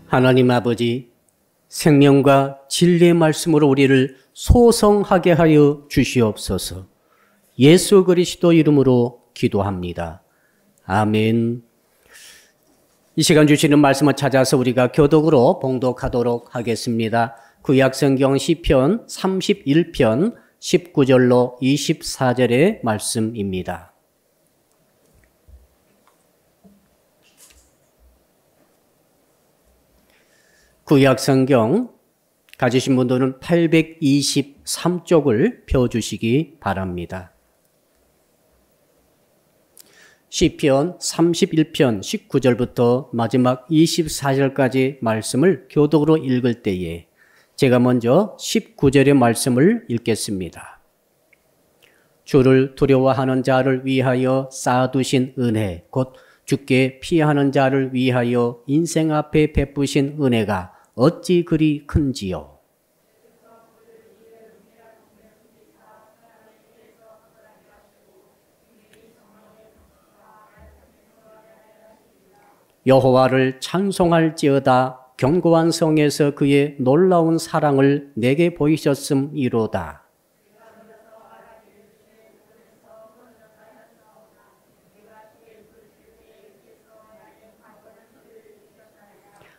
하나님 아버지, 생명과 진리의 말씀으로 우리를 소성하게 하여 주시옵소서. 예수 그리스도 이름으로 기도합니다. 아멘. 이 시간 주시는 말씀을 찾아서 우리가 교독으로 봉독하도록 하겠습니다. 구약성경 시편 31편 19절로 24절의 말씀입니다. 구약성경 가지신 분들은 823쪽을 펴주시기 바랍니다. 시편 31편 19절부터 마지막 24절까지 말씀을 교독으로 읽을 때에 제가 먼저 19절의 말씀을 읽겠습니다. 주를 두려워하는 자를 위하여 쌓아두신 은혜, 곧 주께 피하는 자를 위하여 인생 앞에 베푸신 은혜가 어찌 그리 큰지요. 여호와를 찬송할지어다. 견고한 성에서 그의 놀라운 사랑을 내게 보이셨음이로다.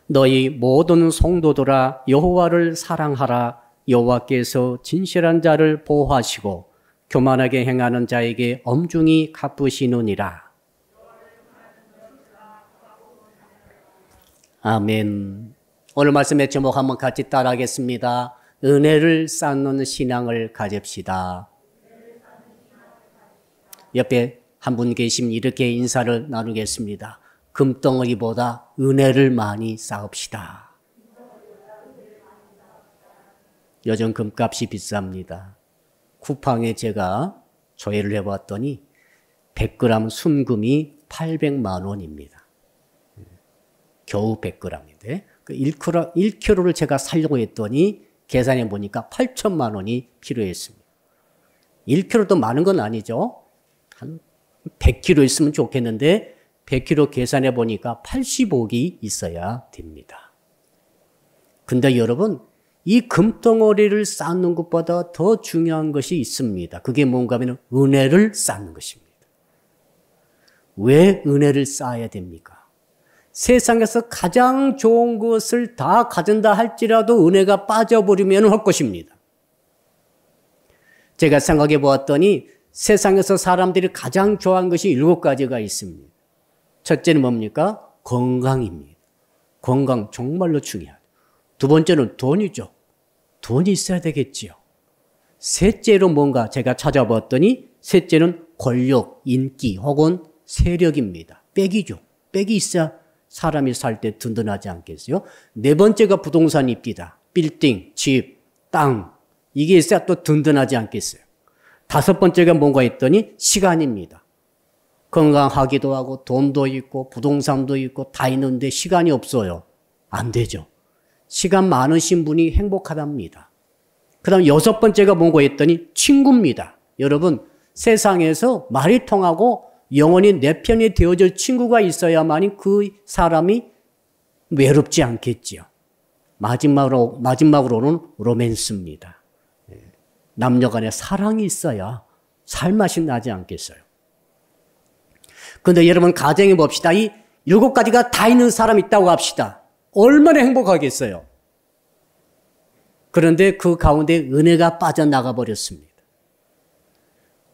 너희 모든 성도들아 여호와를 사랑하라. 여호와께서 진실한 자를 보호하시고 교만하게 행하는 자에게 엄중히 갚으시느니라. 아멘. 오늘 말씀의 제목 한번 같이 따라하겠습니다. 은혜를 쌓는 신앙을 가집시다. 옆에 한 분 계시면 이렇게 인사를 나누겠습니다. 금덩어리보다 은혜를 많이 쌓읍시다. 요즘 금값이 비쌉니다. 쿠팡에 제가 조회를 해봤더니 100g 순금이 800만 원입니다. 겨우 100g인데 1kg를 제가 사려고 했더니 계산해 보니까 8천만 원이 필요했습니다. 1kg도 많은 건 아니죠. 한 100kg 있으면 좋겠는데 100kg 계산해 보니까 85기 있어야 됩니다. 근데 여러분, 이 금덩어리를 쌓는 것보다 더 중요한 것이 있습니다. 그게 뭔가 하면 은혜를 쌓는 것입니다. 왜 은혜를 쌓아야 됩니까? 세상에서 가장 좋은 것을 다 가진다 할지라도 은혜가 빠져버리면 할 것입니다. 제가 생각해 보았더니 세상에서 사람들이 가장 좋아하는 것이 7가지가 있습니다. 첫째는 뭡니까? 건강입니다. 건강 정말로 중요하죠. 두 번째는 돈이죠. 돈이 있어야 되겠지요. 셋째로 뭔가 제가 찾아봤더니 셋째는 권력, 인기 혹은 세력입니다. 빽이죠. 빽이 있어야 사람이 살 때 든든하지 않겠어요? 네 번째가 부동산입니다. 빌딩, 집, 땅. 이게 있어야 또 든든하지 않겠어요? 다섯 번째가 뭔가 했더니 시간입니다. 건강하기도 하고 돈도 있고 부동산도 있고 다 있는데 시간이 없어요. 안 되죠. 시간 많으신 분이 행복하답니다. 그 다음 여섯 번째가 뭔가 했더니 친구입니다. 여러분, 세상에서 말이 통하고 영원히 내 편이 되어줄 친구가 있어야만이 그 사람이 외롭지 않겠지요. 마지막으로는 로맨스입니다. 남녀 간에 사랑이 있어야 살맛이 나지 않겠어요. 그런데 여러분 가정해 봅시다. 이 7가지가 다 있는 사람 있다고 합시다. 얼마나 행복하겠어요. 그런데 그 가운데 은혜가 빠져나가 버렸습니다.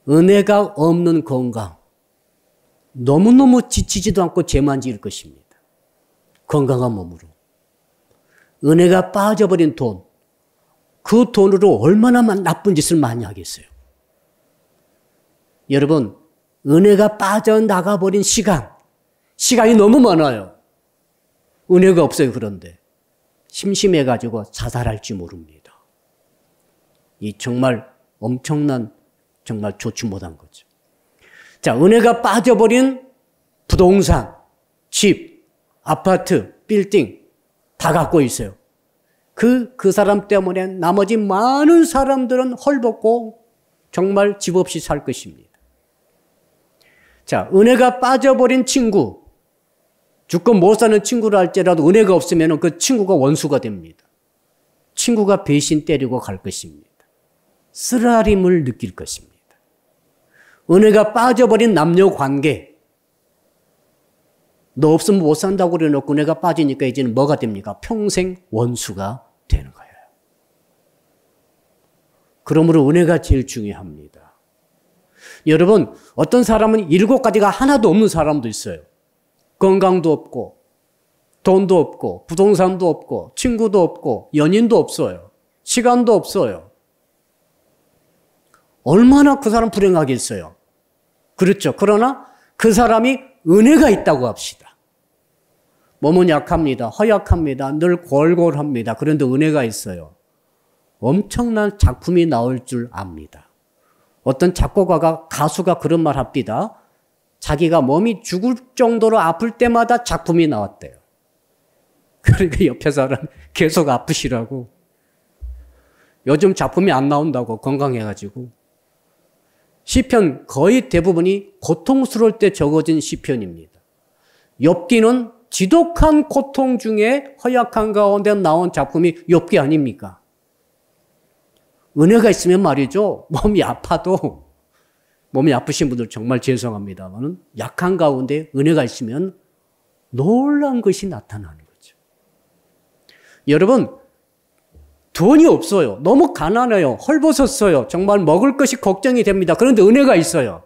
은혜가 없는 건강. 너무너무 지치지도 않고 죄만 지을 것입니다. 건강한 몸으로. 은혜가 빠져버린 돈. 그 돈으로 얼마나 나쁜 짓을 많이 하겠어요. 여러분, 은혜가 빠져나가버린 시간이 너무 많아요. 은혜가 없어요. 그런데 심심해가지고 자살할지 모릅니다. 이 정말 엄청난, 정말 좋지 못한 거죠. 자, 은혜가 빠져버린 부동산, 집, 아파트, 빌딩 다 갖고 있어요. 그 사람 때문에 나머지 많은 사람들은 헐벗고 정말 집 없이 살 것입니다. 자, 은혜가 빠져버린 친구, 죽고 못 사는 친구를 할지라도 은혜가 없으면 그 친구가 원수가 됩니다. 친구가 배신 때리고 갈 것입니다. 쓰라림을 느낄 것입니다. 은혜가 빠져버린 남녀 관계, 너 없으면 못 산다고 그래놓고 은혜가 빠지니까 이제는 뭐가 됩니까? 평생 원수가 되는 거예요. 그러므로 은혜가 제일 중요합니다. 여러분, 어떤 사람은 7가지가 하나도 없는 사람도 있어요. 건강도 없고, 돈도 없고, 부동산도 없고, 친구도 없고, 연인도 없어요. 시간도 없어요. 얼마나 그 사람 불행하겠어요. 그렇죠. 그러나 그 사람이 은혜가 있다고 합시다. 몸은 약합니다. 허약합니다. 늘 골골합니다. 그런데 은혜가 있어요. 엄청난 작품이 나올 줄 압니다. 어떤 작곡가가, 가수가 그런 말 합니다. 자기가 몸이 죽을 정도로 아플 때마다 작품이 나왔대요. 그러니까 옆에 사람 계속 아프시라고. 요즘 작품이 안 나온다고, 건강해가지고. 시편 거의 대부분이 고통스러울 때 적어진 시편입니다. 욥기는 지독한 고통 중에 허약한 가운데 나온 작품이 욥기 아닙니까? 은혜가 있으면 말이죠. 몸이 아파도, 몸이 아프신 분들 정말 죄송합니다만 약한 가운데 은혜가 있으면 놀라운 것이 나타나는 거죠. 여러분, 돈이 없어요. 너무 가난해요. 헐벗었어요. 정말 먹을 것이 걱정이 됩니다. 그런데 은혜가 있어요.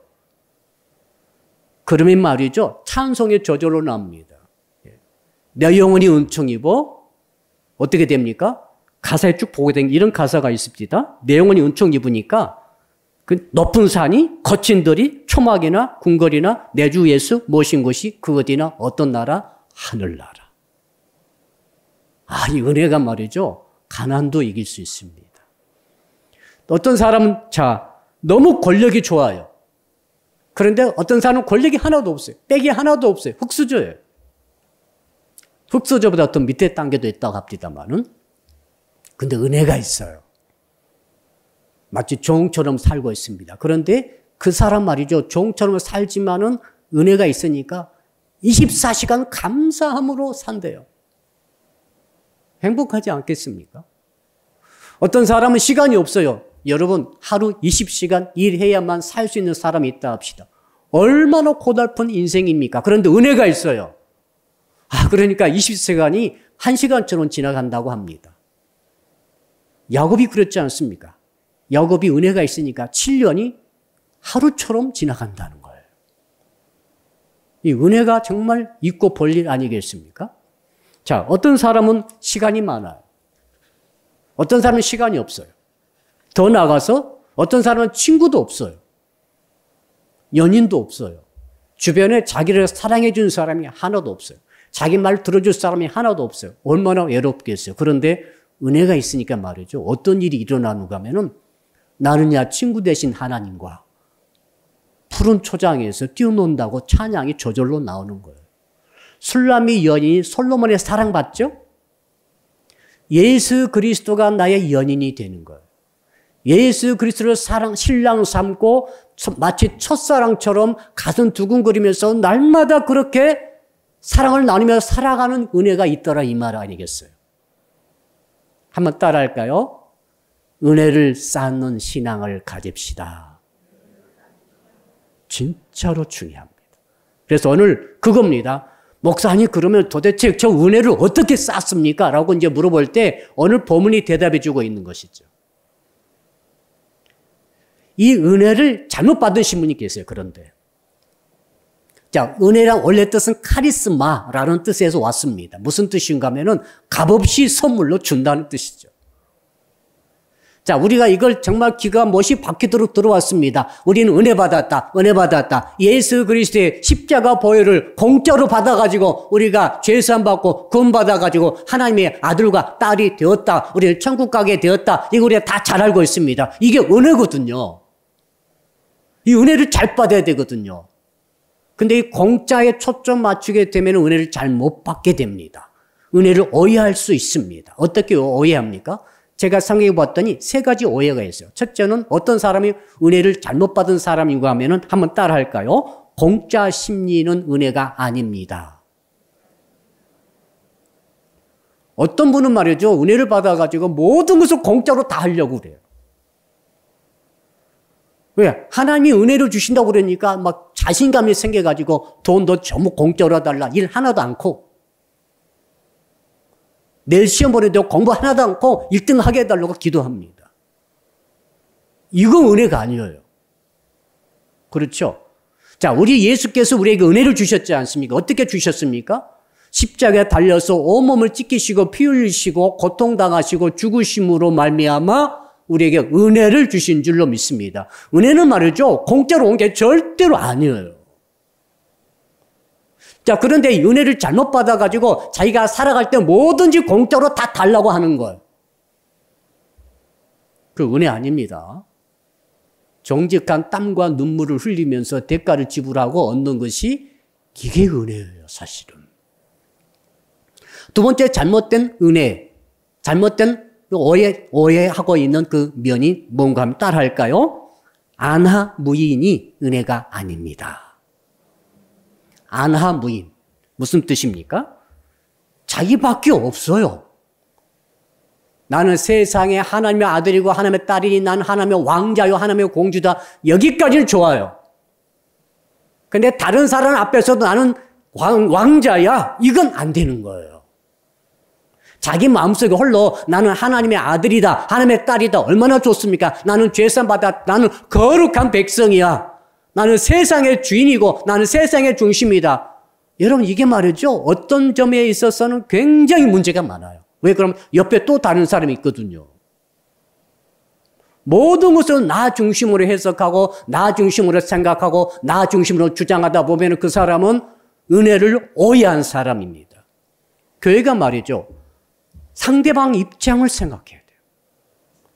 그러면 말이죠. 찬송이 저절로 나옵니다. 내 영혼이 은총 입어 어떻게 됩니까? 가사에 쭉 보게 된 이런 가사가 있습니다. 내 영혼이 은총 입으니까 그 높은 산이 거친 들이 초막이나 궁궐이나 내 주 예수 모신 곳이 그 어디나 어떤 나라? 하늘나라. 아, 이 은혜가 말이죠. 가난도 이길 수 있습니다. 어떤 사람은 너무 권력이 좋아요. 그런데 어떤 사람은 권력이 하나도 없어요. 빽이 하나도 없어요. 흙수저예요. 흙수저보다 더 밑에 단계도 있다고 합니다만은 근데 은혜가 있어요. 마치 종처럼 살고 있습니다. 그런데 그 사람 말이죠. 종처럼 살지만은 은혜가 있으니까 24시간 감사함으로 산대요. 행복하지 않겠습니까? 어떤 사람은 시간이 없어요. 여러분, 하루 20시간 일해야만 살 수 있는 사람이 있다 합시다. 얼마나 고달픈 인생입니까? 그런데 은혜가 있어요. 그러니까 20시간이 1시간처럼 지나간다고 합니다. 야곱이 그렇지 않습니까? 야곱이 은혜가 있으니까 7년이 하루처럼 지나간다는 거예요. 이 은혜가 정말 있고 볼 일 아니겠습니까? 자, 어떤 사람은 시간이 많아요. 어떤 사람은 시간이 없어요. 더 나아가서 어떤 사람은 친구도 없어요. 연인도 없어요. 주변에 자기를 사랑해 준 사람이 하나도 없어요. 자기 말 들어줄 사람이 하나도 없어요. 얼마나 외롭겠어요. 그런데 은혜가 있으니까 말이죠. 어떤 일이 일어나는가 하면은 나는야 친구 대신 하나님과 푸른 초장에서 뛰어논다고 찬양이 저절로 나오는 거예요. 술람이 연인이 솔로몬의 사랑받죠? 예수 그리스도가 나의 연인이 되는 거예요. 예수 그리스도를 신랑 삼고 마치 첫사랑처럼 가슴 두근거리면서 날마다 그렇게 사랑을 나누며 살아가는 은혜가 있더라 이 말 아니겠어요? 한번 따라할까요? 은혜를 쌓는 신앙을 가집시다. 진짜로 중요합니다. 그래서 오늘 그겁니다. 목사님 그러면 도대체 저 은혜를 어떻게 쌓습니까? 라고 이제 물어볼 때 오늘 본문이 대답해 주고 있는 것이죠. 이 은혜를 잘못 받으신 분이 계세요. 그런데 자, 은혜란 원래 뜻은 카리스마라는 뜻에서 왔습니다. 무슨 뜻인가 하면은 값없이 선물로 준다는 뜻이죠. 자, 우리가 이걸 정말 기가 못이 박히도록 들어왔습니다. 우리는 은혜 받았다. 은혜 받았다. 예수 그리스도의 십자가 보혈을 공짜로 받아가지고 우리가 죄사함 받고 구원 받아가지고 하나님의 아들과 딸이 되었다. 우리는 천국 가게 되었다. 이거 우리가 다 잘 알고 있습니다. 이게 은혜거든요. 이 은혜를 잘 받아야 되거든요. 근데 이 공짜에 초점 맞추게 되면 은혜를 잘 못 받게 됩니다. 은혜를 오해할 수 있습니다. 어떻게 오해합니까? 제가 생각해 봤더니 3가지 오해가 있어요. 첫째는 어떤 사람이 은혜를 잘못 받은 사람인가 하면은 한번 따라 할까요? 공짜 심리는 은혜가 아닙니다. 어떤 분은 말이죠. 은혜를 받아가지고 모든 것을 공짜로 다 하려고 그래요. 왜? 하나님이 은혜를 주신다고 그러니까 막 자신감이 생겨가지고 돈도 전부 공짜로 달라. 일 하나도 않고. 내일 시험 보내도 공부 하나도 않고 1등 하게 해달라고 기도합니다. 이건 은혜가 아니에요. 그렇죠? 자, 우리 예수께서 우리에게 은혜를 주셨지 않습니까? 어떻게 주셨습니까? 십자가에 달려서 온몸을 찢기시고 피 흘리시고 고통당하시고 죽으심으로 말미암아 우리에게 은혜를 주신 줄로 믿습니다. 은혜는 말이죠. 공짜로 온 게 절대로 아니에요. 자, 그런데 은혜를 잘못 받아가지고 자기가 살아갈 때 뭐든지 공짜로 다 달라고 하는 거예요. 그 은혜 아닙니다. 정직한 땀과 눈물을 흘리면서 대가를 지불하고 얻는 것이 이게 은혜예요, 사실은. 두 번째 잘못된 은혜, 잘못된 오해하고 있는 그 면이 뭔가 하면 따라할까요? 안하무인이 은혜가 아닙니다. 안하무인. 무슨 뜻입니까? 자기밖에 없어요. 나는 세상에 하나님의 아들이고 하나님의 딸이니 나는 하나님의 왕자요 하나님의 공주다. 여기까지는 좋아요. 근데 다른 사람 앞에서도 나는 왕자야. 이건 안 되는 거예요. 자기 마음속에 홀로 나는 하나님의 아들이다. 하나님의 딸이다. 얼마나 좋습니까? 나는 죄산 받아. 나는 거룩한 백성이야. 나는 세상의 주인이고 나는 세상의 중심이다. 여러분 이게 말이죠. 어떤 점에 있어서는 굉장히 문제가 많아요. 왜 그럼 옆에 또 다른 사람이 있거든요. 모든 것을 나 중심으로 해석하고 나 중심으로 생각하고 나 중심으로 주장하다 보면 그 사람은 은혜를 오해한 사람입니다. 교회가 말이죠. 상대방 입장을 생각해야 돼요.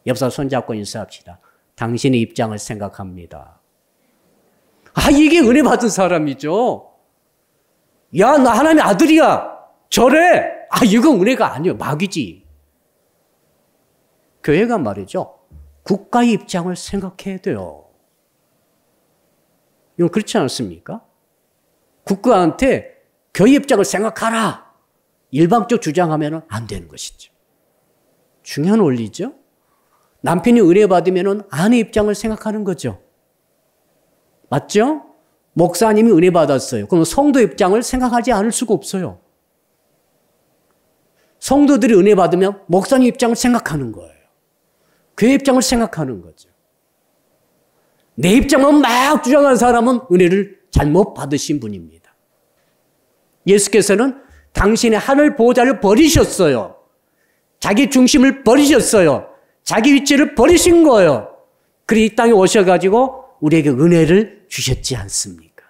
옆서 손잡고 인사합시다. 당신의 입장을 생각합니다. 아, 이게 은혜 받은 사람이죠. 야, 나 하나님의 아들이야. 저래. 아, 이건 은혜가 아니에요. 마귀지. 교회가 말이죠. 국가의 입장을 생각해야 돼요. 이건 그렇지 않습니까? 국가한테 교회 입장을 생각하라. 일방적 주장하면 안 되는 것이죠. 중요한 원리죠. 남편이 은혜 받으면 아내 입장을 생각하는 거죠. 맞죠? 목사님이 은혜 받았어요. 그럼 성도 입장을 생각하지 않을 수가 없어요. 성도들이 은혜 받으면 목사님 입장을 생각하는 거예요. 교회 입장을 생각하는 거죠. 내 입장만 막 주장하는 사람은 은혜를 잘못 받으신 분입니다. 예수께서는 당신의 하늘 보호자를 버리셨어요. 자기 중심을 버리셨어요. 자기 위치를 버리신 거예요. 그리고 이 땅에 오셔가지고 우리에게 은혜를 주셨지 않습니까?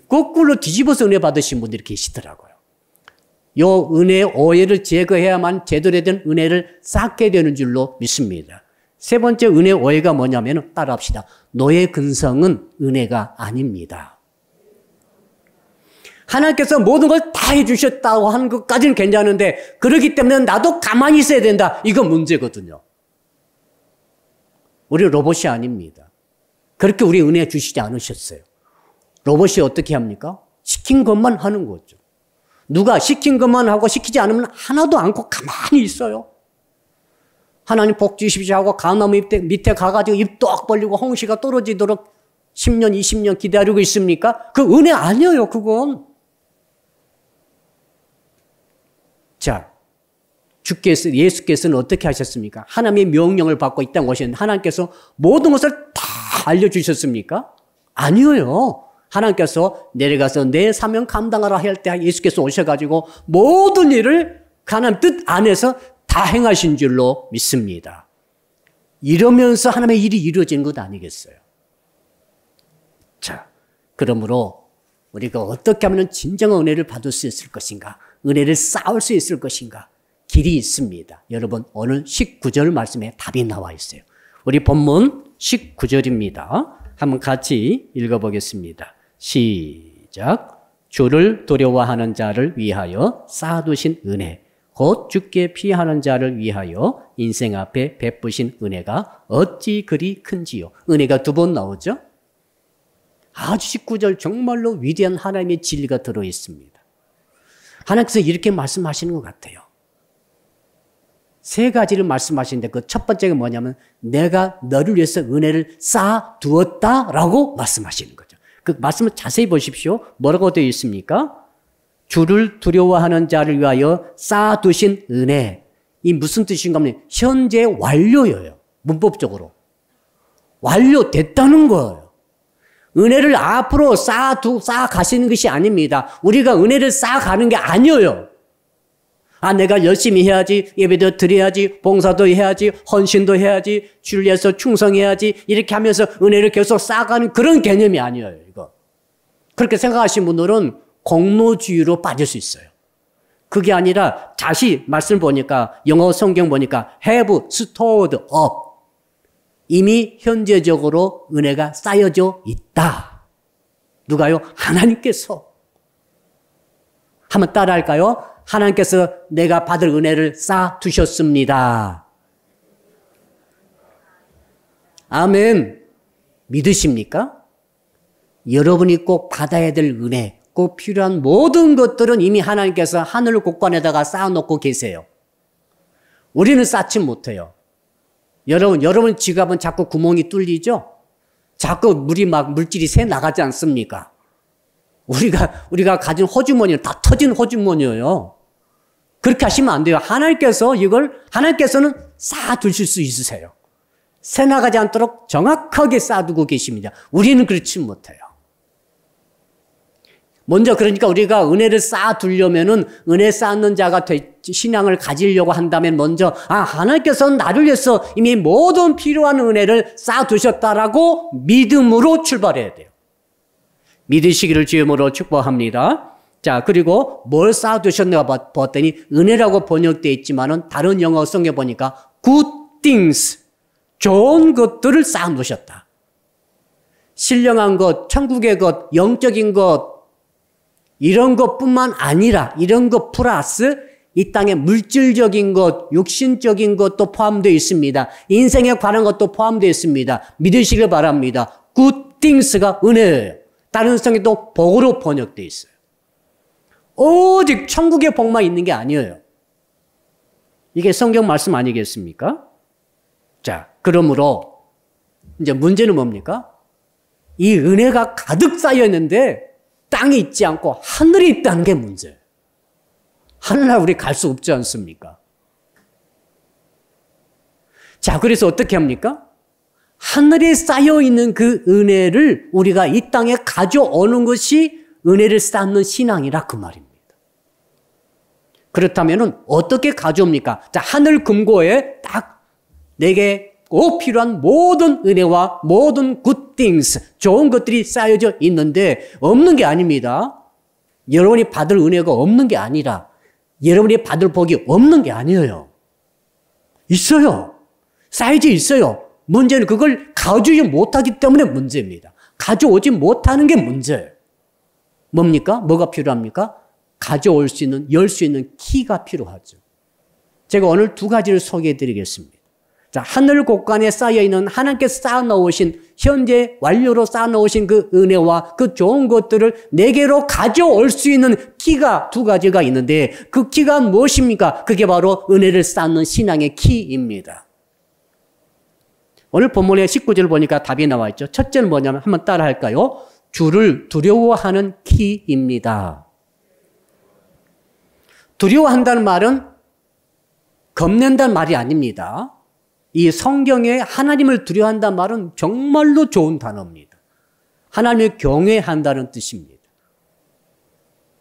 거꾸로 뒤집어서 은혜 받으신 분들이 계시더라고요. 요 은혜의 오해를 제거해야만 제대로 된 은혜를 쌓게 되는 줄로 믿습니다. 세 번째 은혜의 오해가 뭐냐면 따라합시다. 노예 근성은 은혜가 아닙니다. 하나님께서 모든 걸 다 해주셨다고 하는 것까지는 괜찮은데 그렇기 때문에 나도 가만히 있어야 된다. 이건 문제거든요. 우리 로봇이 아닙니다. 그렇게 우리 은혜 주시지 않으셨어요. 로봇이 어떻게 합니까? 시킨 것만 하는 거죠. 누가 시킨 것만 하고 시키지 않으면 하나도 않고 가만히 있어요. 하나님 복 주십시오 하고 감나무 밑에 가가지고 입 떡 벌리고 홍시가 떨어지도록 10년, 20년 기다리고 있습니까? 그 은혜 아니에요, 그건. 자, 예수께서는 어떻게 하셨습니까? 하나님의 명령을 받고 이 땅에 오셨는데 하나님께서 모든 것을 다 알려주셨습니까? 아니에요. 하나님께서 내려가서 내 사명 감당하라 할 때 예수께서 오셔가지고 모든 일을 하나님 뜻 안에서 다 행하신 줄로 믿습니다. 이러면서 하나님의 일이 이루어지는 것 아니겠어요? 자, 그러므로 우리가 어떻게 하면 진정한 은혜를 받을 수 있을 것인가? 은혜를 쌓을 수 있을 것인가? 길이 있습니다. 여러분, 오늘 19절 말씀에 답이 나와 있어요. 우리 본문 19절입니다. 한번 같이 읽어보겠습니다. 시작. 주를 두려워하는 자를 위하여 쌓아두신 은혜, 곧 주께 피하는 자를 위하여 인생 앞에 베푸신 은혜가 어찌 그리 큰지요. 은혜가 두 번 나오죠. 아주 19절 정말로 위대한 하나님의 진리가 들어있습니다. 하나님께서 이렇게 말씀하시는 것 같아요. 세 가지를 말씀하시는데 그 첫 번째가 뭐냐면 내가 너를 위해서 은혜를 쌓아두었다라고 말씀하시는 거죠. 그 말씀을 자세히 보십시오. 뭐라고 되어 있습니까? 주를 두려워하는 자를 위하여 쌓아두신 은혜. 이 무슨 뜻인가 하면 현재 완료예요. 문법적으로. 완료됐다는 거예요. 은혜를 앞으로 쌓아가시는 것이 아닙니다. 우리가 은혜를 쌓아가는 게 아니에요. 아, 내가 열심히 해야지, 예배도 드려야지, 봉사도 해야지, 헌신도 해야지, 주를 위해서 충성해야지, 이렇게 하면서 은혜를 계속 쌓아가는 그런 개념이 아니에요, 이거. 그렇게 생각하시는 분들은 공로주의로 빠질 수 있어요. 그게 아니라 다시 말씀 보니까, 영어 성경 보니까 have stored up. 이미 현재적으로 은혜가 쌓여져 있다. 누가요? 하나님께서. 한번 따라 할까요? 하나님께서 내가 받을 은혜를 쌓아두셨습니다. 아멘. 믿으십니까? 여러분이 꼭 받아야 될 은혜, 꼭 필요한 모든 것들은 이미 하나님께서 하늘 곳간에다가 쌓아놓고 계세요. 우리는 쌓지 못해요. 여러분 지갑은 자꾸 구멍이 뚫리죠? 자꾸 물질이 새 나가지 않습니까? 우리가 가진 호주머니는 다 터진 호주머니예요. 그렇게 하시면 안 돼요. 하나님께서는 쌓아두실 수 있으세요. 새 나가지 않도록 정확하게 쌓아두고 계십니다. 우리는 그렇지 못해요. 먼저 그러니까 우리가 은혜를 쌓아두려면은 은혜 쌓는 자가 신앙을 가지려고 한다면 먼저 하나님께서는 나를 위해서 이미 모든 필요한 은혜를 쌓아두셨다라고 믿음으로 출발해야 돼요. 믿으시기를 주님으로 축복합니다. 자, 그리고 뭘 쌓아두셨는가 봤더니 은혜라고 번역되어 있지만은 다른 영어 성경 보니까 good things, 좋은 것들을 쌓아놓으셨다. 신령한 것, 천국의 것, 영적인 것, 이런 것뿐만 아니라 이런 것 플러스 이 땅의 물질적인 것, 육신적인 것도 포함되어 있습니다. 인생에 관한 것도 포함되어 있습니다. 믿으시길 바랍니다. good things가 은혜예요. 다른 성경도 복으로 번역되어 있어요. 오직 천국의 복만 있는 게 아니에요. 이게 성경 말씀 아니겠습니까? 자, 그러므로 이제 문제는 뭡니까? 이 은혜가 가득 쌓여 있는데 땅에 있지 않고 하늘에 있다는 게 문제예요. 하늘나라 우리 갈 수 없지 않습니까? 자, 그래서 어떻게 합니까? 하늘에 쌓여 있는 그 은혜를 우리가 이 땅에 가져오는 것이 은혜를 쌓는 신앙이라 그 말입니다. 그렇다면 어떻게 가져옵니까? 자, 하늘 금고에 딱 내게 꼭 필요한 모든 은혜와 모든 good things, 좋은 것들이 쌓여져 있는데 없는 게 아닙니다. 여러분이 받을 은혜가 없는 게 아니라 여러분이 받을 복이 없는 게 아니에요. 있어요. 쌓여져 있어요. 문제는 그걸 가져오지 못하기 때문에 문제입니다. 가져오지 못하는 게 문제예요. 뭡니까? 뭐가 필요합니까? 가져올 수 있는, 열 수 있는 키가 필요하죠. 제가 오늘 두 가지를 소개해 드리겠습니다. 자, 하늘 곳간에 쌓여있는 하나님께서 쌓아놓으신, 현재 완료로 쌓아놓으신 그 은혜와 그 좋은 것들을 내게로 가져올 수 있는 키가 두 가지가 있는데 그 키가 무엇입니까? 그게 바로 은혜를 쌓는 신앙의 키입니다. 오늘 본문의 19절을 보니까 답이 나와 있죠. 첫째는 뭐냐면 한번 따라 할까요? 주를 두려워하는 키입니다. 두려워한다는 말은 겁낸다는 말이 아닙니다. 이 성경에 하나님을 두려워한다는 말은 정말로 좋은 단어입니다. 하나님을 경외한다는 뜻입니다.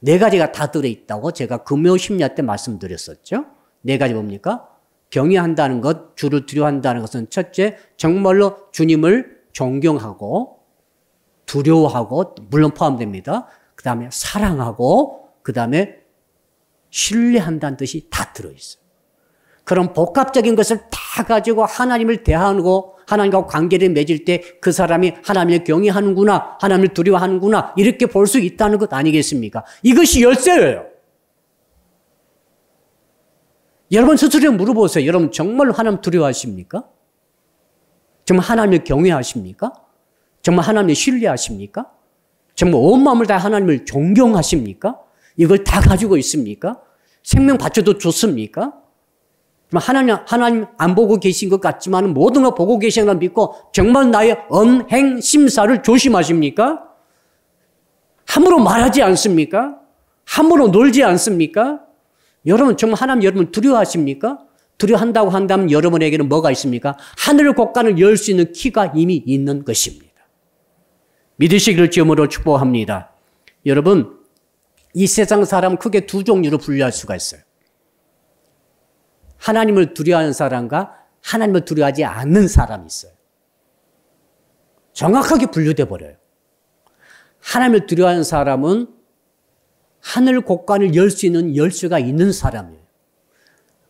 네 가지가 다 들어있다고 제가 금요 심야 때 말씀드렸었죠. 네 가지 뭡니까? 경외한다는 것, 주를 두려워한다는 것은 첫째, 정말로 주님을 존경하고 두려워하고 물론 포함됩니다. 그 다음에 사랑하고 그 다음에 신뢰한다는 뜻이 다 들어있어요. 그런 복합적인 것을 다 가지고 하나님을 대하고 하나님과 관계를 맺을 때 그 사람이 하나님을 경외하는구나, 하나님을 두려워하는구나 이렇게 볼 수 있다는 것 아니겠습니까? 이것이 열쇠예요. 여러분 스스로 물어보세요. 여러분 정말로 하나님 두려워하십니까? 정말 하나님을 경외하십니까? 정말 하나님을 신뢰하십니까? 정말 온 마음을 다 하나님을 존경하십니까? 이걸 다 가지고 있습니까? 생명 바쳐도 좋습니까? 하나님 안 보고 계신 것 같지만 모든 걸 보고 계신 걸 믿고 정말 나의 언행 심사를 조심하십니까? 함부로 말하지 않습니까? 함부로 놀지 않습니까? 여러분 정말 하나님 여러분 두려워하십니까? 두려워한다고 한다면 여러분에게는 뭐가 있습니까? 하늘 곳간을 열 수 있는 키가 이미 있는 것입니다. 믿으시기를 주님으로 축복합니다. 여러분 이 세상 사람은 크게 두 종류로 분류할 수가 있어요. 하나님을 두려워하는 사람과 하나님을 두려워하지 않는 사람이 있어요. 정확하게 분류돼 버려요. 하나님을 두려워하는 사람은 하늘 곳간을 열 수 있는 열쇠가 있는 사람이에요.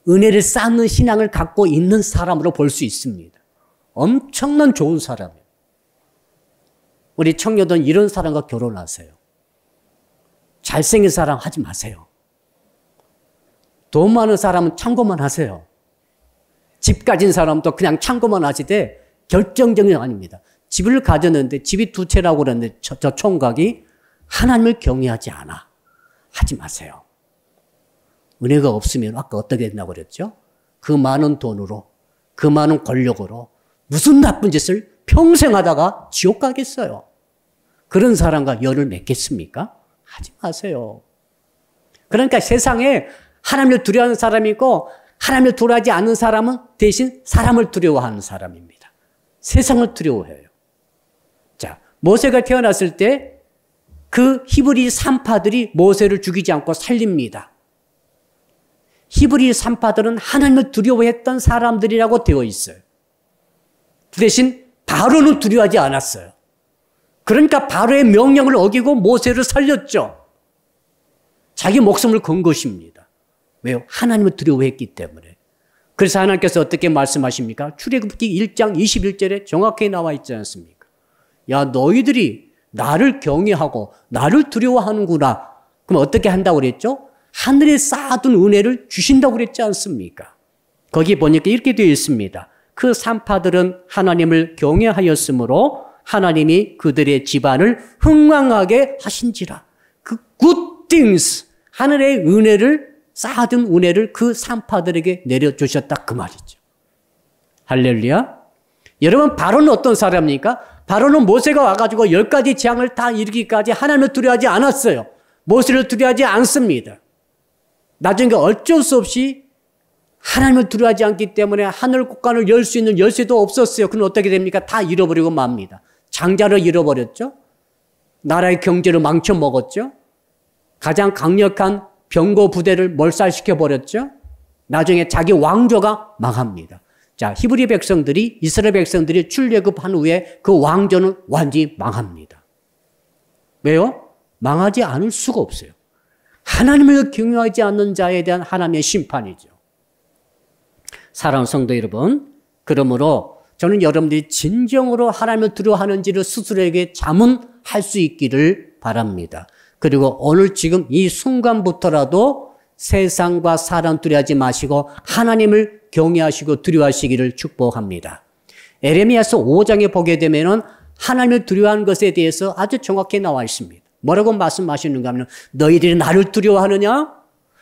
은혜를 쌓는 신앙을 갖고 있는 사람으로 볼 수 있습니다. 엄청난 좋은 사람이에요. 우리 청년들은 이런 사람과 결혼하세요. 잘생긴 사람 하지 마세요. 돈 많은 사람은 참고만 하세요. 집 가진 사람도 그냥 참고만 하시되 결정적인 건 아닙니다. 집을 가졌는데 집이 두 채라고 그러는데 저 총각이 하나님을 경외하지 않아. 하지 마세요. 은혜가 없으면 아까 어떻게 된다고 그랬죠? 그 많은 돈으로 그 많은 권력으로 무슨 나쁜 짓을 평생 하다가 지옥 가겠어요. 그런 사람과 열을 맺겠습니까? 하지 마세요. 그러니까 세상에 하나님을 두려워하는 사람이 있고 하나님을 두려워하지 않는 사람은 대신 사람을 두려워하는 사람입니다. 세상을 두려워해요. 자, 모세가 태어났을 때 그 히브리 산파들이 모세를 죽이지 않고 살립니다. 히브리 산파들은 하나님을 두려워했던 사람들이라고 되어 있어요. 대신 바로는 두려워하지 않았어요. 그러니까 바로의 명령을 어기고 모세를 살렸죠. 자기 목숨을 건 것입니다. 왜요? 하나님을 두려워했기 때문에. 그래서 하나님께서 어떻게 말씀하십니까? 출애굽기 1장 21절에 정확히 나와 있지 않습니까? 야, 너희들이 나를 경외하고 나를 두려워하는구나. 그럼 어떻게 한다고 그랬죠? 하늘에 쌓아둔 은혜를 주신다고 그랬지 않습니까? 거기 보니까 이렇게 되어 있습니다. 그 산파들은 하나님을 경외하였으므로 하나님이 그들의 집안을 흥왕하게 하신지라. 그 good things, 하늘의 은혜를 쌓아둔 은혜를 그 산파들에게 내려주셨다 그 말이죠. 할렐루야. 여러분 바로는 어떤 사람입니까? 바로는 모세가 와가지고 10가지 재앙을 다 이루기까지 하나님을 두려워하지 않았어요. 모세를 두려워하지 않습니다. 나중에 어쩔 수 없이 하나님을 두려워하지 않기 때문에 하늘 곳간을 열 수 있는 열쇠도 없었어요. 그럼 어떻게 됩니까? 다 잃어버리고 맙니다. 장자를 잃어버렸죠. 나라의 경제를 망쳐먹었죠. 가장 강력한 병거 부대를 몰살시켜버렸죠. 나중에 자기 왕조가 망합니다. 자, 히브리 백성들이, 이스라엘 백성들이 출애굽한 후에 그 왕조는 완전히 망합니다. 왜요? 망하지 않을 수가 없어요. 하나님을 경외하지 않는 자에 대한 하나님의 심판이죠. 사랑하는 성도 여러분, 그러므로 저는 여러분들이 진정으로 하나님을 두려워하는지를 스스로에게 자문할 수 있기를 바랍니다. 그리고 오늘 지금 이 순간부터라도 세상과 사람 두려워하지 마시고 하나님을 경외하시고 두려워하시기를 축복합니다. 에레미야서 5장에 보게 되면은 하나님을 두려워하는 것에 대해서 아주 정확히 나와 있습니다. 뭐라고 말씀하시는가 하면 너희들이 나를 두려워하느냐?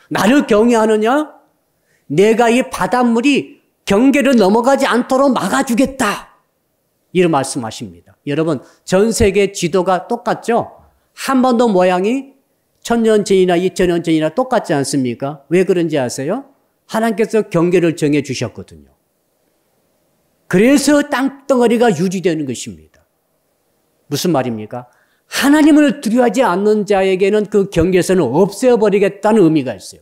나를 경외하느냐? 내가 이 바닷물이 경계를 넘어가지 않도록 막아주겠다. 이런 말씀하십니다. 여러분 전 세계 지도가 똑같죠? 한 번도 모양이 1000년 전이나 2000년 전이나 똑같지 않습니까? 왜 그런지 아세요? 하나님께서 경계를 정해 주셨거든요. 그래서 땅덩어리가 유지되는 것입니다. 무슨 말입니까? 하나님을 두려워하지 않는 자에게는 그 경계선을 없애버리겠다는 의미가 있어요.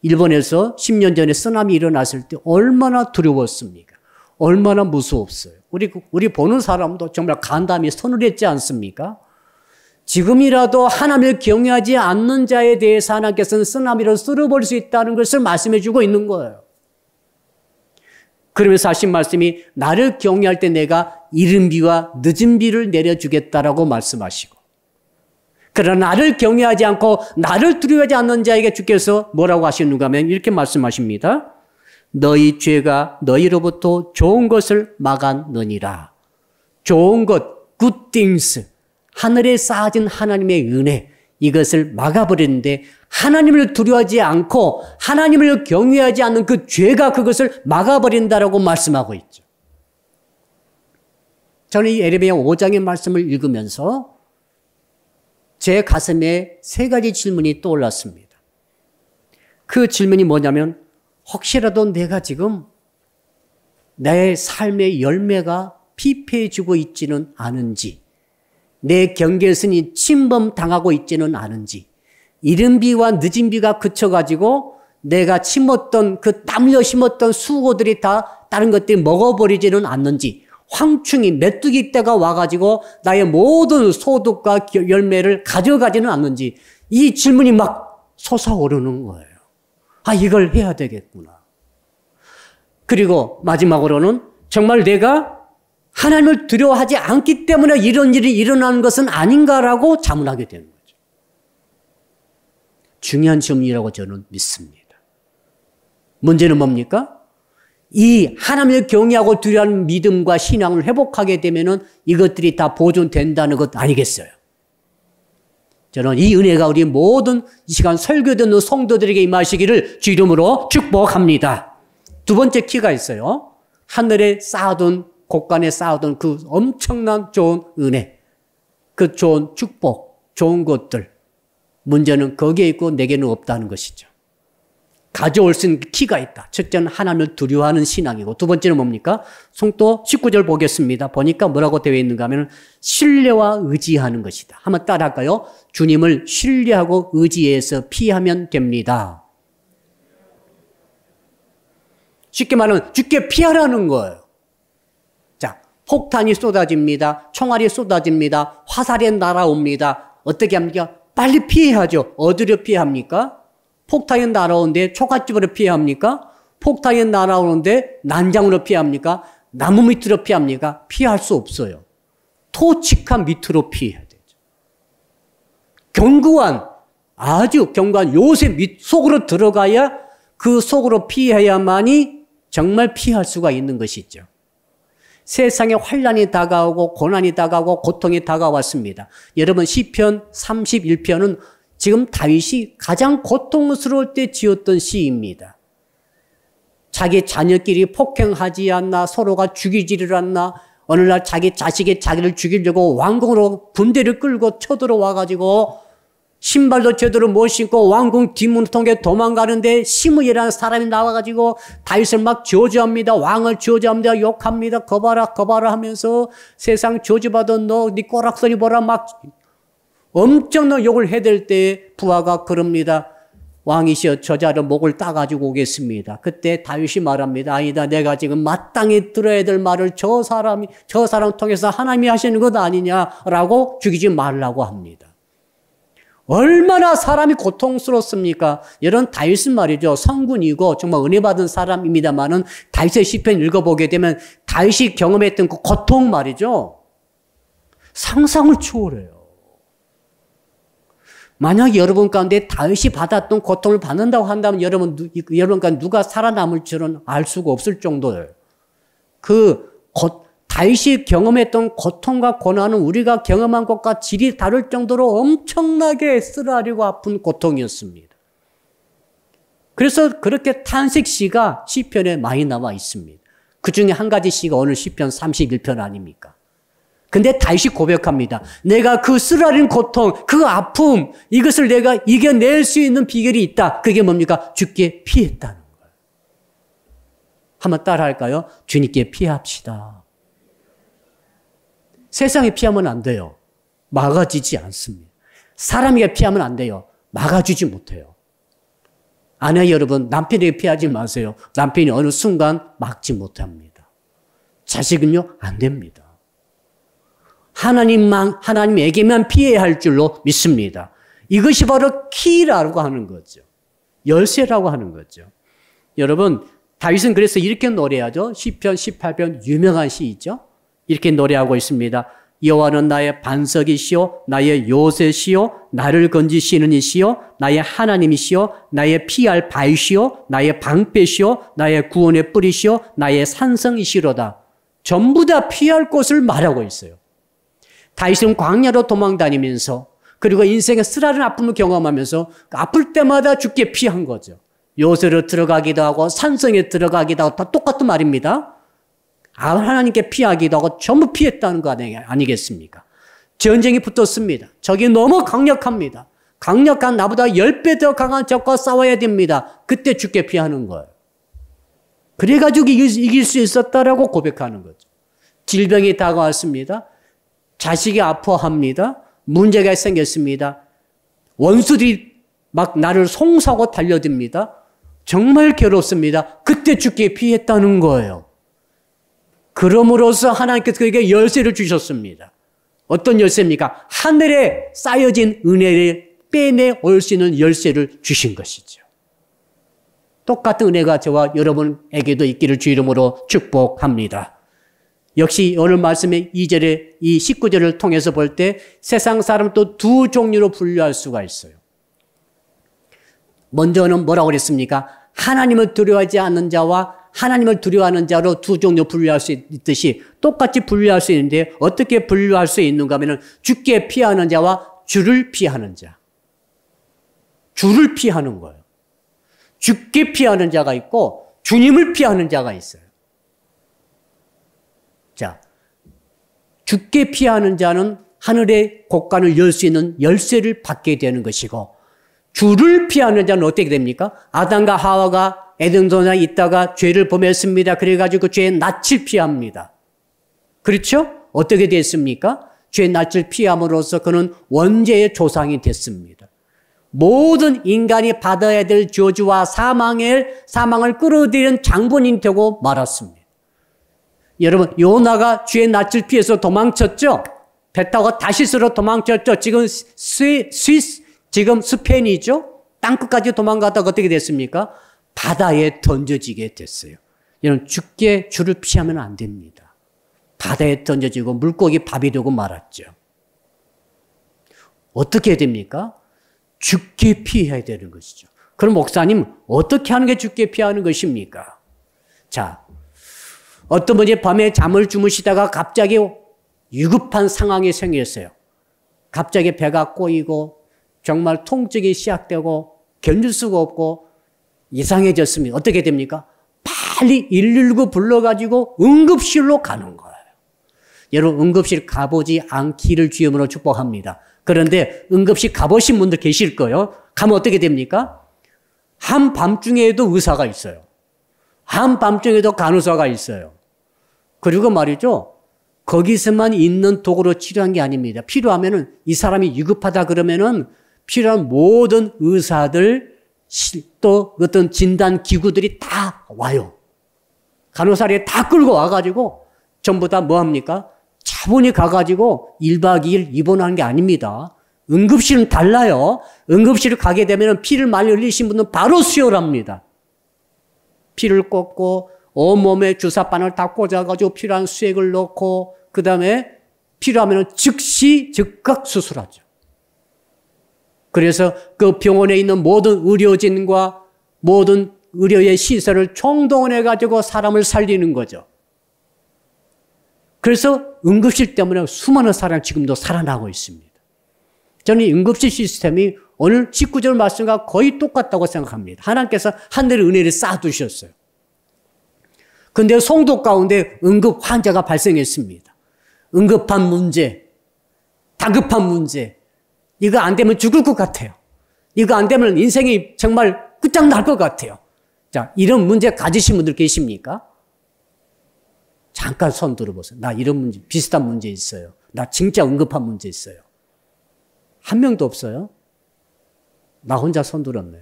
일본에서 10년 전에 쓰나미 일어났을 때 얼마나 두려웠습니까? 얼마나 무서웠어요. 우리 보는 사람도 정말 간담이 서늘했지 않습니까? 지금이라도 하나님을 경외하지 않는 자에 대해서 하나님께서는 쓰나미를 쓸어버릴 수 있다는 것을 말씀해 주고 있는 거예요. 그러면서 하신 말씀이 나를 경외할 때 내가 이른 비와 늦은 비를 내려주겠다라고 말씀하시고, 그러나 나를 경외하지 않고 나를 두려워하지 않는 자에게 주께서 뭐라고 하시는가 하면 이렇게 말씀하십니다. 너희 죄가 너희로부터 좋은 것을 막았느니라. 좋은 것, good things. 하늘에 쌓아진 하나님의 은혜, 이것을 막아버리는데 하나님을 두려워하지 않고 하나님을 경외하지 않는 그 죄가 그것을 막아버린다라고 말씀하고 있죠. 저는 이 에레미야 5장의 말씀을 읽으면서 제 가슴에 세 가지 질문이 떠올랐습니다. 그 질문이 뭐냐면 혹시라도 내가 지금 내 삶의 열매가 피폐해지고 있지는 않은지, 내 경계선이 침범당하고 있지는 않은지, 이른 비와 늦은 비가 그쳐가지고 내가 심었던 그 땀 흘려 심었던 수고들이 다 다른 것들이 먹어버리지는 않는지, 황충이 메뚜기 때가 와가지고 나의 모든 소득과 열매를 가져가지는 않는지, 이 질문이 막 솟아오르는 거예요. 아, 이걸 해야 되겠구나. 그리고 마지막으로는 정말 내가 하나님을 두려워하지 않기 때문에 이런 일이 일어나는 것은 아닌가라고 자문하게 되는 거죠. 중요한 질문이라고 저는 믿습니다. 문제는 뭡니까? 이 하나님을 경외하고 두려워하는 믿음과 신앙을 회복하게 되면은 이것들이 다 보존된다는 것 아니겠어요? 저는 이 은혜가 우리 모든 이 시간 설교 듣는 성도들에게 임하시기를 주 이름으로 축복합니다. 두 번째 키가 있어요. 하늘에 쌓아둔, 곳간에 쌓아둔 그 엄청난 좋은 은혜, 그 좋은 축복, 좋은 것들. 문제는 거기에 있고 내게는 없다는 것이죠. 가져올 수 있는 키가 있다. 첫째는 하나님을 두려워하는 신앙이고, 두 번째는 뭡니까? 성도 19절 보겠습니다. 보니까 뭐라고 되어 있는가 하면 신뢰와 의지하는 것이다. 한번 따라할까요? 주님을 신뢰하고 의지해서 피하면 됩니다. 쉽게 말하면 주께 피하라는 거예요. 자, 폭탄이 쏟아집니다. 총알이 쏟아집니다. 화살이 날아옵니다. 어떻게 합니까? 빨리 피해야죠. 어디로 피합니까? 폭탄이 날아오는데 초가집으로 피합니까? 폭탄이 날아오는데 난장으로 피합니까? 나무 밑으로 피합니까? 피할 수 없어요. 토칙한 밑으로 피해야 되죠. 견고한, 아주 견고한 요새 밑 속으로 들어가야 그 속으로 피해야만이 정말 피할 수가 있는 것이죠. 세상에 환난이 다가오고 고난이 다가오고 고통이 다가왔습니다. 여러분 시편 31편은 지금 다윗이 가장 고통스러울 때 지었던 시입니다. 자기 자녀끼리 폭행하지 않나, 서로가 죽이지를 않나, 어느 날 자기 자식이 자기를 죽이려고 왕궁으로 군대를 끌고 쳐들어와가지고 신발도 제대로 못 신고 왕궁 뒷문을 통해 도망가는데 시므이라는 사람이 나와가지고 다윗을 막 저주합니다. 왕을 저주합니다. 욕합니다. 거봐라 거봐라 하면서 세상 저주받은 너 네 꼬락서리 보라 막 엄청난 욕을 해댈 때 부하가 그럽니다. 왕이시여 저자를 목을 따가지고 오겠습니다. 그때 다윗이 말합니다. 아니다, 내가 지금 마땅히 들어야 될 말을 저 사람 통해서 하나님이 하시는 것 아니냐라고 죽이지 말라고 합니다. 얼마나 사람이 고통스럽습니까? 이런 다윗은 말이죠. 성군이고 정말 은혜 받은 사람입니다만은 다윗의 시편 읽어보게 되면 다윗이 경험했던 그 고통 말이죠. 상상을 초월해요. 만약 여러분 가운데 다윗이 받았던 고통을 받는다고 한다면 여러분 가운데 누가 살아남을 줄은 알 수가 없을 정도예요. 다윗이 경험했던 고통과 고난은 우리가 경험한 것과 질이 다를 정도로 엄청나게 쓰라리고 아픈 고통이었습니다. 그래서 그렇게 탄식시가 시편에 많이 나와 있습니다. 그 중에 한 가지 시가 오늘 시편 31편 아닙니까? 근데 다윗이 고백합니다. 내가 그 쓰라린 고통, 그 아픔, 이것을 내가 이겨낼 수 있는 비결이 있다. 그게 뭡니까? 주께 피했다는 거예요. 한번 따라할까요? 주님께 피합시다. 세상에 피하면 안 돼요. 막아지지 않습니다. 사람에게 피하면 안 돼요. 막아주지 못해요. 아내 여러분, 남편에게 피하지 마세요. 남편이 어느 순간 막지 못합니다. 자식은요, 안 됩니다. 하나님에게만 피해야 할 줄로 믿습니다. 이것이 바로 키라고 하는 거죠. 열쇠라고 하는 거죠. 여러분, 다윗은 그래서 이렇게 노래하죠. 시편 18편 유명한 시이죠. 이렇게 노래하고 있습니다. 여호와는 나의 반석이시요 나의 요새시요 나를 건지시는 이시요 나의 하나님이시요 나의 피할 바위시요 나의 방패시요 나의 구원의 뿌리시요 나의 산성이시로다. 전부 다 피할 곳을 말하고 있어요. 다윗은 광야로 도망다니면서 그리고 인생의 쓰라린 아픔을 경험하면서 아플 때마다 주께 피한 거죠. 요새로 들어가기도 하고 산성에 들어가기도 하고 다 똑같은 말입니다. 하나님께 피하기도 하고 전부 피했다는 거 아니겠습니까? 전쟁이 붙었습니다. 적이 너무 강력합니다. 강력한 나보다 10배 더 강한 적과 싸워야 됩니다. 그때 주께 피하는 거예요. 그래가지고 이길 수 있었다라고 고백하는 거죠. 질병이 다가왔습니다. 자식이 아파합니다. 문제가 생겼습니다. 원수들이 막 나를 송사하고 달려듭니다. 정말 괴롭습니다. 그때 주께 피했다는 거예요. 그럼으로써 하나님께서 그에게 열쇠를 주셨습니다. 어떤 열쇠입니까? 하늘에 쌓여진 은혜를 빼내올 수 있는 열쇠를 주신 것이죠. 똑같은 은혜가 저와 여러분에게도 있기를 주 이름으로 축복합니다. 역시 오늘 말씀의 2절에 이 19절을 통해서 볼 때 세상 사람 또 두 종류로 분류할 수가 있어요. 먼저는 뭐라고 그랬습니까? 하나님을 두려워하지 않는 자와 하나님을 두려워하는 자로 두 종류 분류할 수 있듯이 똑같이 분류할 수 있는데 어떻게 분류할 수 있는가 하면 주께 피하는 자와 주를 피하는 자. 주를 피하는 거예요. 주께 피하는 자가 있고 주님을 피하는 자가 있어요. 자, 주께 피하는 자는 하늘의 곳간을 열 수 있는 열쇠를 받게 되는 것이고 주를 피하는 자는 어떻게 됩니까? 아담과 하와가 에덴 동산에 있다가 죄를 범했습니다. 그래가지고 죄의 낯을 피합니다. 그렇죠? 어떻게 됐습니까? 죄의 낯을 피함으로써 그는 원죄의 조상이 됐습니다. 모든 인간이 받아야 될 저주와 사망을 끌어들이는 장본인이 되고 말았습니다. 여러분, 요나가 죄의 낯을 피해서 도망쳤죠? 배 타고 다시스로 도망쳤죠? 지금 스페인이죠? 땅끝까지 도망가다가 어떻게 됐습니까? 바다에 던져지게 됐어요. 여러분, 주를 피하면 안 됩니다. 바다에 던져지고 물고기 밥이 되고 말았죠. 어떻게 해야 됩니까? 주께 피해야 되는 것이죠. 그럼 목사님, 어떻게 하는 게 주께 피하는 것입니까? 자, 어떤 분이 밤에 잠을 주무시다가 갑자기 위급한 상황이 생겼어요. 갑자기 배가 꼬이고 정말 통증이 시작되고 견딜 수가 없고 이상해졌습니다. 어떻게 됩니까? 빨리 119 불러가지고 응급실로 가는 거예요. 여러분, 응급실 가보지 않기를 주님으로 축복합니다. 그런데 응급실 가보신 분들 계실 거예요. 가면 어떻게 됩니까? 한밤중에도 의사가 있어요. 한밤중에도 간호사가 있어요. 그리고 말이죠. 거기서만 있는 도구로 치료한 게 아닙니다. 필요하면은 이 사람이 위급하다 그러면은 필요한 모든 의사들 또 어떤 진단 기구들이 다 와요. 간호사를 다 끌고 와가지고 전부 다 뭐 합니까? 차분히 가가지고 1박 2일 입원하는 게 아닙니다. 응급실은 달라요. 응급실을 가게 되면 피를 많이 흘리신 분은 바로 수혈합니다. 피를 꽂고 온몸에 주사바늘 다 꽂아가지고 필요한 수액을 넣고 그 다음에 필요하면 즉각 수술하죠. 그래서 그 병원에 있는 모든 의료진과 모든 의료의 시설을 총동원해가지고 사람을 살리는 거죠. 그래서 응급실 때문에 수많은 사람이 지금도 살아나고 있습니다. 저는 이 응급실 시스템이 오늘 19절 말씀과 거의 똑같다고 생각합니다. 하나님께서 하늘의 은혜를 쌓아두셨어요. 그런데 성도 가운데 응급 환자가 발생했습니다. 응급한 문제, 다급한 문제. 이거 안 되면 죽을 것 같아요. 이거 안 되면 인생이 정말 끝장날 것 같아요. 자, 이런 문제 가지신 분들 계십니까? 잠깐 손 들어보세요. 나 이런 문제, 비슷한 문제 있어요. 나 진짜 응급한 문제 있어요. 한 명도 없어요? 나 혼자 손 들었네.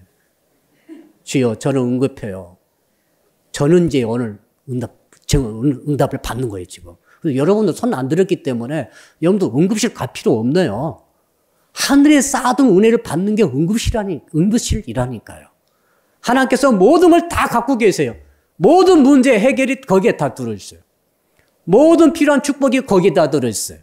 주여, 저는 응급해요. 저는 이제 오늘 응답을 받는 거예요, 지금. 그래서 여러분도 손 안 들었기 때문에 여러분도 응급실 갈 필요 없네요. 하늘에 쌓아둔 은혜를 받는 게 응급실이라니까요. 하나님께서 모든 걸 다 갖고 계세요. 모든 문제 해결이 거기에 다 들어있어요. 모든 필요한 축복이 거기에 다 들어있어요.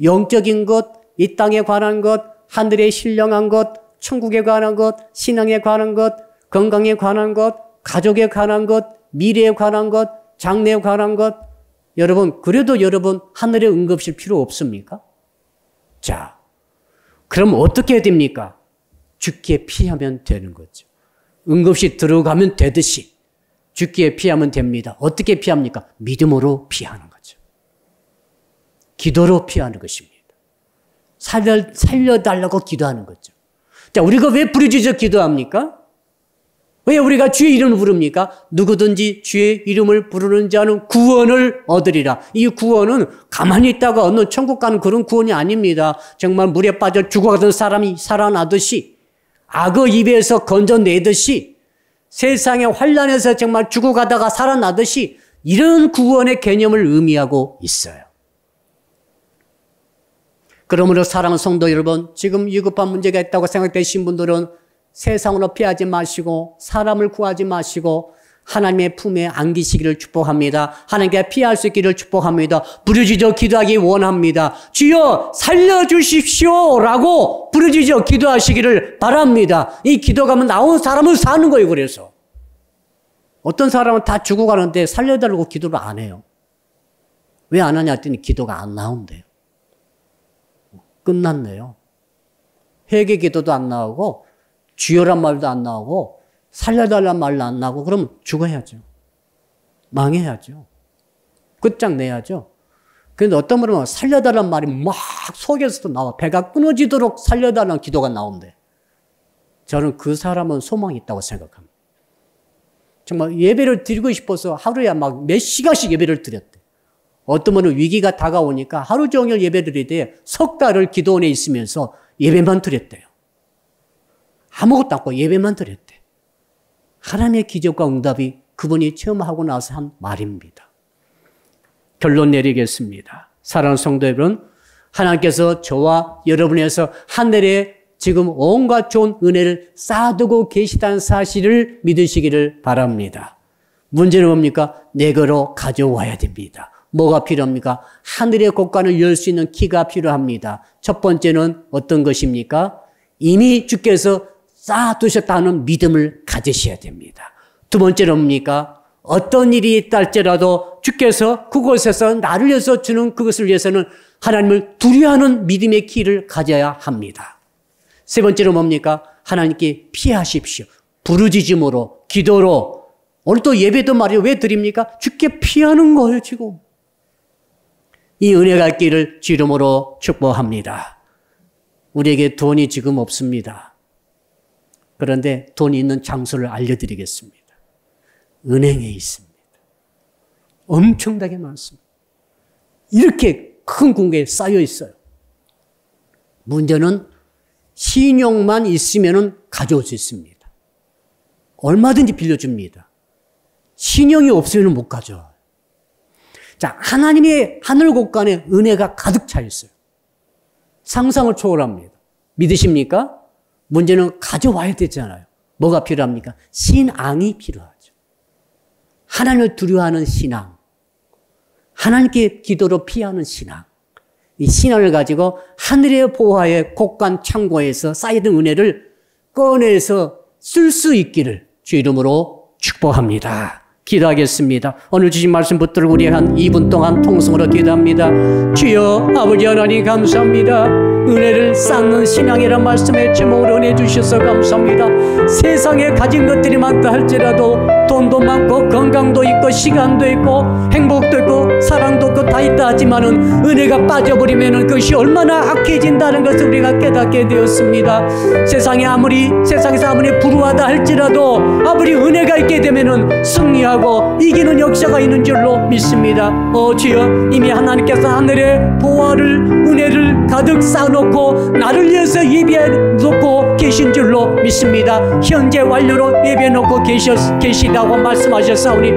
영적인 것, 이 땅에 관한 것, 하늘에 신령한 것, 천국에 관한 것, 신앙에 관한 것, 건강에 관한 것, 가족에 관한 것, 미래에 관한 것, 장래에 관한 것. 여러분, 그래도 여러분 하늘의 응급실 필요 없습니까? 자, 그럼 어떻게 해야 됩니까? 죽기에 피하면 되는 거죠. 응급실 들어가면 되듯이 죽기에 피하면 됩니다. 어떻게 피합니까? 믿음으로 피하는 거죠. 기도로 피하는 것입니다. 살려달라고 기도하는 거죠. 자, 우리가 왜 부르짖어 기도합니까? 왜 우리가 주의 이름을 부릅니까? 누구든지 주의 이름을 부르는 자는 구원을 얻으리라. 이 구원은 가만히 있다가 어느 천국 가는 그런 구원이 아닙니다. 정말 물에 빠져 죽어가던 사람이 살아나듯이, 악어 입에서 건져내듯이, 세상의 환난에서 정말 죽어가다가 살아나듯이 이런 구원의 개념을 의미하고 있어요. 그러므로 사랑하는 성도 여러분, 지금 위급한 문제가 있다고 생각되신 분들은 세상으로 피하지 마시고 사람을 구하지 마시고 하나님의 품에 안기시기를 축복합니다. 하나님께 피할 수 있기를 축복합니다. 부르짖어 기도하기 원합니다. 주여 살려주십시오 라고 부르짖어 기도하시기를 바랍니다. 이 기도가 나온 사람은 사는 거예요. 그래서 어떤 사람은 다 죽어가는데 살려달라고 기도를 안 해요. 왜 안 하냐 했더니 기도가 안 나온대요. 끝났네요. 회개 기도도 안 나오고 주여란 말도 안 나오고 살려달란 말도 안 나오고 그러면 죽어야죠. 망해야죠. 끝장내야죠. 그런데 어떤 분은 살려달란 말이 막 속에서도 나와. 배가 끊어지도록 살려달라는 기도가 나온대. 저는 그 사람은 소망이 있다고 생각합니다. 정말 예배를 드리고 싶어서 하루에 막 몇 시간씩 예배를 드렸대. 어떤 분은 위기가 다가오니까 하루 종일 예배를 드리되 석 달을 기도원에 있으면서 예배만 드렸대요. 아무것도 않고 예배만 드렸대. 하나님의 기적과 응답이 그분이 체험하고 나서 한 말입니다. 결론 내리겠습니다. 사랑하는 성도 여러분, 하나님께서 저와 여러분에서 하늘에 지금 온갖 좋은 은혜를 쌓아두고 계시다는 사실을 믿으시기를 바랍니다. 문제는 뭡니까? 내게로 가져와야 됩니다. 뭐가 필요합니까? 하늘의 곳간을 열 수 있는 키가 필요합니다. 첫 번째는 어떤 것입니까? 이미 주께서 쌓아두셨다는 믿음을 가지셔야 됩니다. 두 번째는 뭡니까? 어떤 일이 있다 할지라도 주께서 그곳에서 나를 위해서 주는 그것을 위해서는 하나님을 두려워하는 믿음의 키를 가져야 합니다. 세 번째로 뭡니까? 하나님께 피하십시오. 부르짖음으로, 기도로. 오늘 또 예배도 말이에요. 왜 드립니까? 주께 피하는 거예요, 지금. 이 은혜가 있기를 주 이름으로 축복합니다. 우리에게 돈이 지금 없습니다. 그런데 돈이 있는 장소를 알려드리겠습니다. 은행에 있습니다. 엄청나게 많습니다. 이렇게 큰 공간에 쌓여 있어요. 문제는 신용만 있으면 가져올 수 있습니다. 얼마든지 빌려줍니다. 신용이 없으면 못 가져와요. 자, 하나님의 하늘 곳간에 은혜가 가득 차 있어요. 상상을 초월합니다. 믿으십니까? 문제는 가져와야 되잖아요. 뭐가 필요합니까? 신앙이 필요하죠. 하나님을 두려워하는 신앙. 하나님께 기도로 피하는 신앙. 이 신앙을 가지고 하늘의 보화의 곳간 창고에서 쌓이던 은혜를 꺼내서 쓸 수 있기를 주 이름으로 축복합니다. 기도하겠습니다. 오늘 주신 말씀 붙들고 우리 한 2분 동안 통성으로 기도합니다. 주여 아버지 하나님 감사합니다. 은혜를 쌓는 신앙이란 말씀에 제목으로 은혜 주셔서 감사합니다. 세상에 가진 것들이 많다 할지라도 돈도 많고 건강도 있고 시간도 있고 행복도 있고 사랑도 있고 다 있다 하지만은 은혜가 빠져버리면은 그것이 얼마나 악해진다는 것을 우리가 깨닫게 되었습니다. 세상에서 아무리 불우하다 할지라도 아무리 은혜가 있게 되면은 승리하고 이기는 역사가 있는 줄로 믿습니다. 주여 이미 하나님께서 하늘의 보화를 은혜를 가득 쌓아놓고 나를 위해서 예비해 놓고 계신 줄로 믿습니다. 현재 완료로 예비해 놓고 계시다고 말씀하셨사오니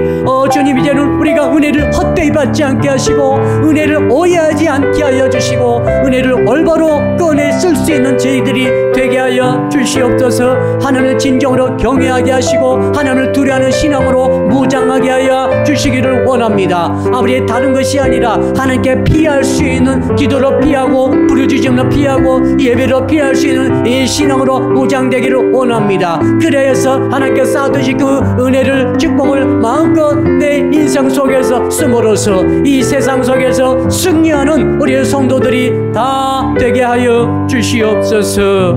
주님 이제는 우리가 은혜를 헛되이 받지 않게 하시고 은혜를 오해하지 않게 하여 주시고 은혜를 올바로 꺼내 쓸 수 있는 저희들이 되게 하여 주시옵소서. 하나님을 진정으로 경외하게 하시고 하나님을 두려워하는 신앙으로 무장하게 하여 주시기를 원합니다. 아버지, 다른 것이 아니라 하나님께 피할 수 있는 기도로 피하고 부르짖음으로 피하고 예배로 피할 수 있는 이 신앙으로 무장되기를 원합니다. 그래서 하나님께 쌓아두신 그 은혜를, 축복을 마음껏 내 인생 속에서 쓰므로써 이 세상 속에서 승리하는 우리 성도들이 다 되게 하여 주시옵소서.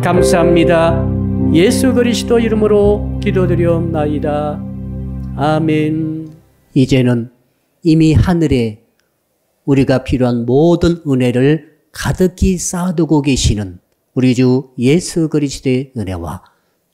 감사합니다. 예수 그리스도 이름으로 기도드리옵나이다. 아멘. 이제는 이미 하늘에 우리가 필요한 모든 은혜를 가득히 쌓아두고 계시는 우리 주 예수 그리스도의 은혜와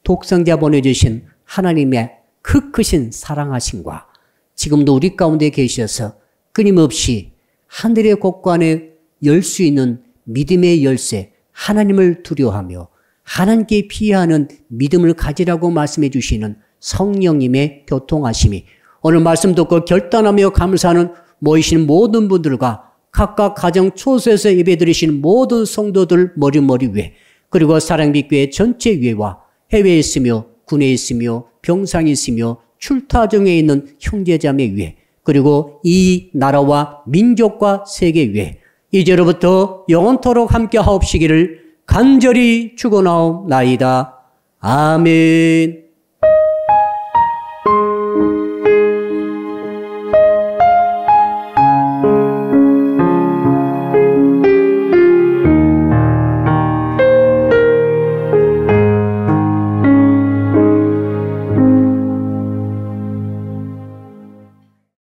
독생자 보내주신 하나님의 크신 사랑하심과 지금도 우리 가운데 계셔서 끊임없이 하늘의 곳간에 열 수 있는 믿음의 열쇠, 하나님을 두려워하며 하나님께 피하는 믿음을 가지라고 말씀해 주시는 성령님의 교통하심이 오늘 말씀 듣고 결단하며 감사하는 모이신 모든 분들과 각각 가정 초소에서 예배드리신 모든 성도들 머리 위에, 그리고 사랑빛교회 전체 위에와 해외에 있으며 군에 있으며 병상에 있으며 출타 중에 있는 형제자매 위에, 그리고 이 나라와 민족과 세계 위에 이제로부터 영원토록 함께 하옵시기를 간절히 축원하옵나이다. 아멘.